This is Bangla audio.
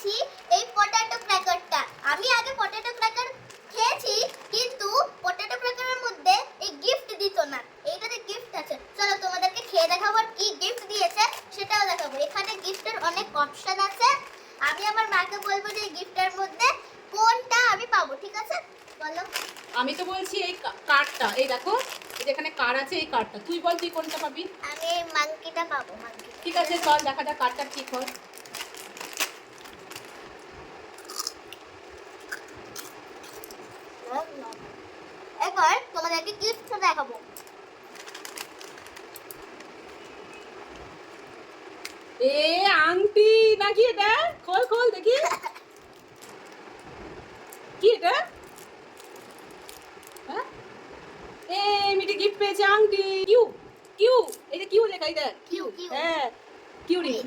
পেয়েছি এই পটেটো ক্র্যাকারটা। আমি আগে পটেটো ক্র্যাকার খেয়েছি, কিন্তু পটেটো ক্র্যাকারের মধ্যে এই গিফট দিত না। এইটাতে গিফট আছে, চলো তোমাদেরকে খেয়ে দেখাবো আর কি গিফট দিয়েছে সেটাও দেখাবো। এখানে গিফটের অনেক অপশন আছে। আমি আমার মাকে বলবো যে এই গিফটের মধ্যে কোনটা আমি পাবো, ঠিক আছে? বলো। আমি তো বলছি এই কার্ডটা, এই দেখো এই যেখানে কার্ড আছে, এই কার্ডটা তুই বল তুই কোনটা পাবি। আমি এই মাংকিটা পাবো, মাংকি। ঠিক আছে চল দেখা যাক কার্ডটা ঠিক হয়। এবার তোমাদেরকে গিফট দেখাবো। এ আংটি নাকি এটা? খোল খোল দেখি কি এটা। হ্যাঁ এ মিটি গিফট পেয়েছে আংটি। কিউ কিউ, এই যে কিউ লেখা, এই দেখ কিউ কিউ। হ্যাঁ কিউ রিং।